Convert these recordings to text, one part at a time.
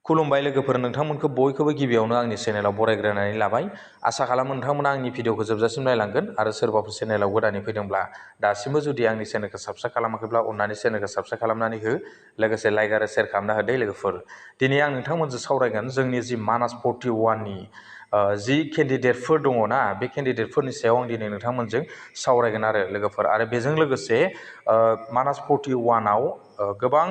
खुलुमबाय लोगोफोर, नोंथांमोनखौ बयखौबो गिबियावनो आंनि चेनेलाव बरायग्रोनानै लाबाय। आसा खालामो नोंथांमोना आंनि भिडिअखौ जोबजासिम नायलांगोन आरो सोरबाफोर चेनेलाव गोदानै फैदोंब्ला दासिमबो जुदि आंनि चेनेलखौ साबस्क्राइब खालामाखैब्ला अननानै चेनेलखौ साबस्क्राइब खालामनानै हो, लोगोसे लाइक आरो शेयार खालामना हो दे लोगोफोर। दिनै आं नोंथांमोनजों सावरायगोन जोंनि जि मानास 41नि जि केन्डिडेटफोर दङ ना, बे केन्डिडेटफोरनि सायाव आं दिनै नोंथांमोनजों सावरायगोन आरो लोगोफोर। आरो बेजों लोगोसे मानास 41आव गोबां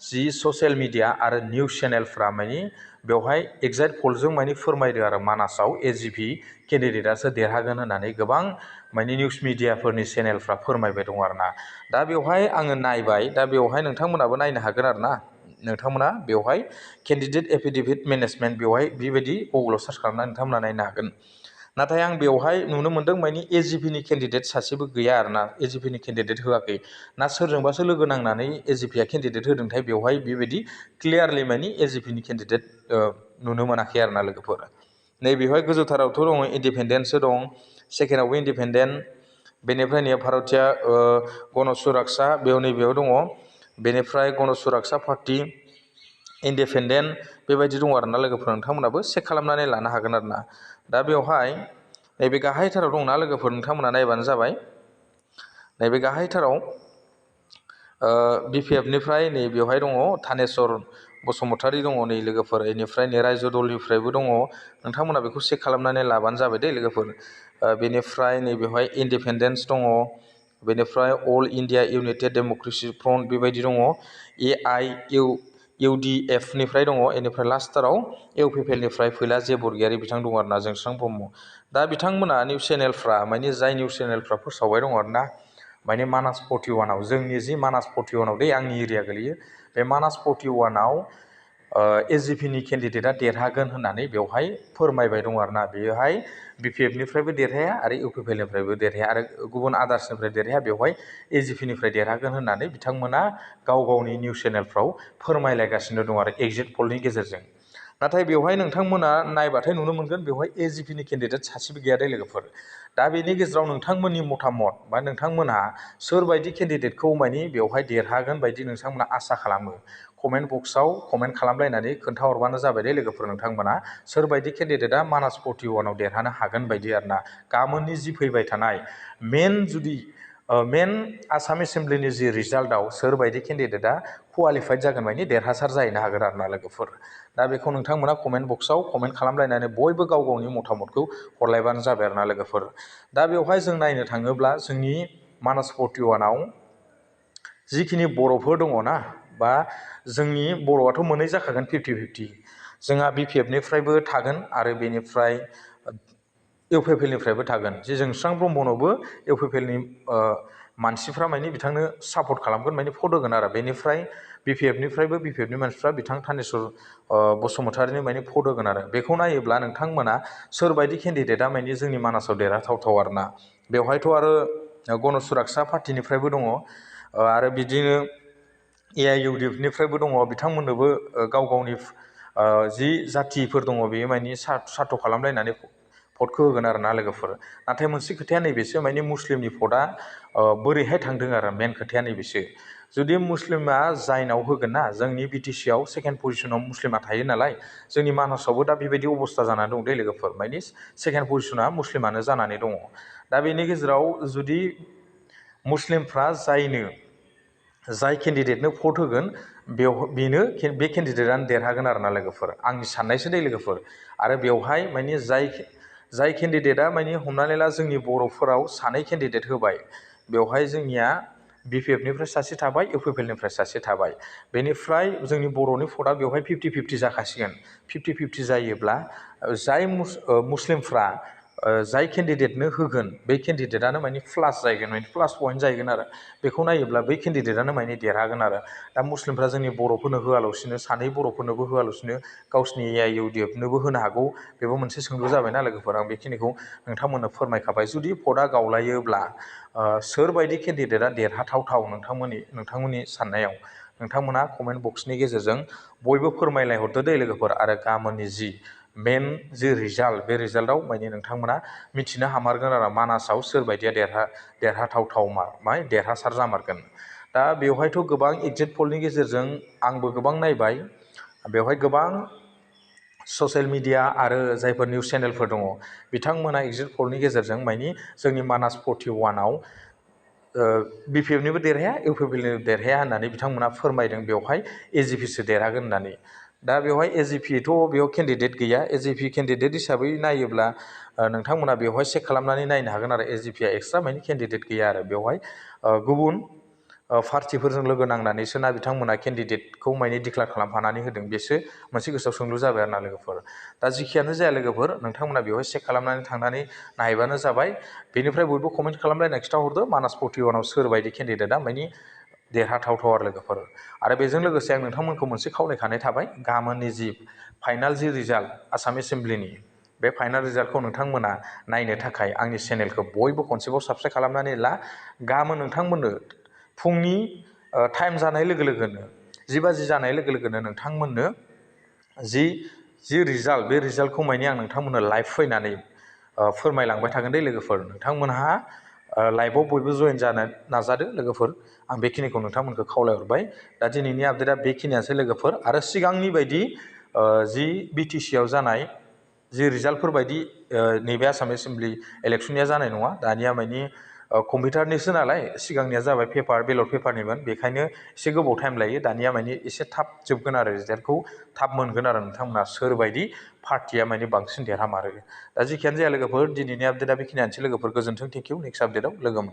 जि ससियेल मिडिया आरो निउस चेनेलफ्रा माने बेवहाय एगजेक्ट पलजों माने फोरमायदों आरो मानासाव एजिपि केन्डिडेटआसो देरहागोन होननानै गोबां माने निउस मिडियाफोरनि चेनेलफ्रा फोरमायबाय दं आरो ना। दा बेवहाय आङो नायबाय, दा बेवहाय नोंथांमोनाबो नायनो हागोन आरो ना। नोंथांमोना बेवहाय केन्डिडेट एफिडेभिट मेनेजमेन्ट बेवहाय बेबायदि गुगोलाव सार्च खालामनानै नोंथांमोना नायनो हागोन। नाथाय आं बेवहाय नुनो मोन्दों माने एजिपिनि केन्डिडेट सासेबो गैया आरो ना, एजिपिनि केन्डिडेट होआखै ना, सोरजोंबासो लोगो नांनानै एजिपिआ केन्डिडेट होदोंथाय बेवहाय बेबायदि क्लियारलि माने एजिपिनि केन्डिडेट नुनो मोनाखै आरो ना लोगोफोर। नैबेवहाय गोजौथारावथ' दङ इन्डिपेन्डेन्टसो दं, सेकेन्डआवबो इन्डिपेन्डेन्ट, बेनिफ्राय नै भारतिया गण सुरक्षा बेयाव नैबेयाव दङ, बेनिफ्राय गण सुरक्षा पार्टि, इन्डिपेन्डेन्ट बेबायदि दङ आरो ना लोगोफोर। नोंथांमोनाबो चेक खालामनानै लानो हागोन आरो ना। दा बेवहाय नैबे गाहायथाराव दंना लोगोफोर, नोंथांमोना नायबानो जाबाय। नैबे गाहायथाराव बिपिएफनिफ्राय नै बेवहाय दङ थानेस्वर बसुमतारी दङ नै लोगोफोर, बेनिफ्राय नै रायजो दलनिफ्रायबो दङ। नोंथांमोना बेखौ चेक खालामनानै लाबानो जाबाय दे लोगोफोर। बेनिफ्राय नै बेवहाय इन्डिपेन्डेन्स दङ, बेनिफ्राय all India united democratic front बेबायदि दङ, AIUDF निफ्राय दङ, बेनिफ्राय लास्टाराव UPPL निफ्राय फैला जे बरगयारि बिथां दङ आरो ना, जोंस्रां ब्रह्म। दा बिथांमोना निउस चेनेलफ्रा माने जाय निउस चेनेलफ्रा फोसावबाय दङ आरो ना, माने मानास 41आव, जोंनि जि मानास 41आव दे आंनि एरिया गोलैयो, बे मानास 41आव एजिपिनि केन्डिडेटआ देरहागोन होननानै बेवहाय फोरमायबाय दं आरो ना। बेयोहाय बिपिएफनिफ्रायबो देरहाया आरो UPPL निफ्रायबो देरहाया आरो गुबुन आदार्सनिफ्राय देरहाया, बेवहाय एजिपिनिफ्राय देरहागोन होननानै बिथांमोना गाव गावनि निउस चेनेलफ्राव फोरमायलायगासिनो दं आरो एगजिट पलनि गेजेरजों। नाथाय बेवहाय नोंथांमोना नायबाथाय नुनो मोनगोन बेवहाय एजिपिनि केन्डिडेट सासेबो गैया दे लोगोफोर। दा बेनि गेजेराव नोंथांमोननि मतामत बा नोंथांमोनहा सोरबायदि केन्डिडेटखौ माने बेवहाय देरहागोन बायदि नोंथांमोना आसा खालामो, कमेन्ट बक्सआव कमेन्ट खालामलायनानै खोन्थाहरबानो जाबाय दे लोगोफोर। नोंथांमोना सोरबायदि केन्डिडेटआ मानास 41आव देरहानो हागोन बायदि आरो ना। गाबोननि जि फैबाय थानाय मेन आसाम एसेम्ब्लिनि जि रिजाल्टआव सोरबायदि केन्डिडेटआ कुवालिफाइड जागोन माने देरहासार जाहैनो हागोन आरो ना लोगोफोर। दा बेखौ नोंथांमोना कमेन्ट बक्सआव कमेन्ट खालामलायनानै बयबो गाव गावनि मतामतखौ हरलायबानो जाबाय आरो ना लोगोफोर। दा बेवहाय जों नायनो थाङोब्ला जोंनि मानास 41आव जिखिनि बर'फोर दङ ना, बा जोंनि बर'आथ' मोननै जाखागोन 50-50, जोंहा बिपिएफनिफ्रायबो थागोन आरो बेनिफ्राय UPPL निफ्रायबो थागोन। जे जोंस्रां ब्रह्मनोबो UPPL नि मानसिफ्रा माने बिथांनो सापर्ट खालामगोन, माने भट होगोन आरो। बेनिफ्राय बिपिएफनिफ्रायबो बिपिएफनि मानसिफ्रा बिथां थानेस्वर बसुमतारीनो माने भट होगोन आरो। बेखौ नायोब्ला नोंथांमोना सोरबायदि केन्डिडेटआ माने जोंनि मानासाव देरहाथावथाव आरो ना। बेवहायथ' आरो गण सुरक्षा पार्टिनिफ्रायबो दङ आरो बिदिनो AIUDF निफ्रायबो दङ। बिथांमोननोबो गाव गावनि जि जाथिफोर दङ बेयो माने सार्थ खालामलायनानै भटखौ होगोन आरो ना लोगोफोर। नाथाय मोनसे खोथाया नैबेसो, माने मुस्लिमनि भटआ बोरैहाय थांदों आरो मेन खोथाया नैबेसो। जुदि मुस्लिमा जायनाव होगोन ना, जोंनि बिटिसिआव सेकेन्ड पजिसनाव मुस्लिमा थायो नालाय, जोंनि मानासावबो दा बेबायदि अबस्था जानानै दं दे लोगोफोर, माने सेकेन्ड पजिसना मुस्लिमानो जानानै दङ। दा बेनि गेजेराव जुदि मुस्लिमफ्रा जाय केन्डिडेटनो भट होगोन बेनो बे केन्डिडेटआनो देरहागोन आरो ना लोगोफोर, आंनि साननायसो दे लोगोफोर। आरो बेवहाय माने जाय केन्डिडेटआ माने हमनानै ला जोंनि बर'फोराव सानै केन्डिडेट होबाय, बेवहाय जोंनिया बिपिएफनिफ्राय सासे थाबाय, UPPL निफ्राय सासे थाबाय, बेनिफ्राय जोंनि बर'नि भटआ बेवहाय 50-50 जाखासिगोन। 50-50 जायोब्ला जाय मुस्लिमफ्रा जाय केन्डिडेटनो होगोन बे केन्डिडेटआनो माने प्लास जाहैगोन, माने प्लास पइन्ट जाहैगोन आरो। बेखौ नायोब्ला बै केन्डिडेटआनो माने देरहागोन आरो। दा मुस्लिमफ्रा जोंनि बर'फोरनो होआलासिनो, सानै बर'फोरनोबो होआलासिनो गावसिनि AIUDF-नोबो होनो हागौ, बेबो मोनसे सोंलु जाबायना लोगोफोर। आं बेखिनिखौ नोंथांमोननो फोरमायखाबाय। जुदि भटआ गावलायोब्ला सोरबायदि केन्डिडेटआ देरहाथावथाव नोंथांमोननि साननायाव, नोंथांमोना कमेन्ट बक्सनि गेजेरजों बयबो फोरमायलायहरदो दे लोगोफोर। आरो गाबोननि जि मेन जि रिजाल्ट, बे रिजाल्टआव माने नोंथांमोना मिथिनो हामारगोन आरो मानासाव सोरबायदिया देरहाथावथाव देरहासार जामारगोन। दा बेवहायथ' गोबां एगजिट पलनि गेजेरजों आंबो गोबां नायबाय, बेवहाय गोबां ससियेल मिडिया आरो जायफोर निउस चेनेलफोर दङ बिथांमोना एग्जिट पलनि गेजेरजों मानि जोंनि मानास 41आव BPFनिबो देरहाया UPPLनिबो देरहाया होननानै बिथांमोना फोरमायदों बेवहाय AGPसो देरहागोन होननानै। दा बेवहाय AGPथ' बेयाव केन्डिडेट गैया AGP केन्डिडेट हिसाबै नायोब्ला नोंथांमोना बेवहाय चेक खालामनानै नायनो हागोन आरो AGPआ एक्सट्रा मानि केन्डिडेट गैया आरो बेवहाय गुबुन पार्टिफोरजों लोगो नांनानैसो ना बिथांमोना केन्डिडेटखौ माने डिक्लेयार खालामफानानै होदों बेसो मोनसे गोसोआव सोंलु जाबाय आरो ना लोगोफोर। दा जिखियानो जाया लोगोफोर नोंथांमोना बेवहाय चेक खालामनानै थांनानै नायबानो जाबाय। बेनिफ्राय बयबो कमेन्ट खालामलायना खिथाहरदो मानास 41आव सोरबायदि केन्डिडेटआ मानि देरहाथावथाव आरो लोगोफोर। आरो बेजों लोगोसे आं नोंथांमोनखौ मोनसे खावलायखानाय थाबाय गाबोननि जि फाइनाल जि रिजाल्ट आसाम एसेम्ब्लिनि बे फाइनाल रिजाल्टखौ नोंथांमोना नायनो थाखाय आंनि चेनेलखौ बयबो खनसेबाव साबस्क्राइब खालामनानै ला। गाबोन नोंथांमोननो फुंनि टाइम जानाय लोगो लोगोनो 10 बाजि जानाय लोगो लोगोनो नोंथांमोननो जि रिजाल्ट बे रिजाल्टखौ मानि आं नोंथांमोननो लाइभ फैनानै फोरमायलांबाय थागोन दे लोगोफोर। नोंथांमोनहा लाइभआव बयबो जइन जानो नाजादो लोगोफोर। आं बेखिनिखौ नोंथांमोनखौ खावलायहरबाय। दा दिनैनि आपडेटआ बेखिनियानोसै लोगोफोर। आरो सिगांनि बायदि जि BTCआव जानाय जि रिजाल्टफोर बायदि नैबे आसाम एसेम्ब्लि इलेक्सननिया जानाय नङा। दानिया मानि कम्पिउटारनिसो नालाय सिगांनिया जाबाय पेपार बेलट पेपारनिमोन बेखायनो एसे गोबाव टाइम लायो। दानिया मानि एसे थाब जोबगोन आरो रिजाल्टखौ थाब मोनगोन आरो नोंथांमोना सोरबायदि पार्टिया मानि बांसिन देरहामारो। दा जिखियानो जाया लोगोफोर दिनैनि आपडेटआ बेखिनियानोसै लोगोफोर। गोजोन्थों थेंकिउ नेक्स्ट आपडेटआव लोगो मोन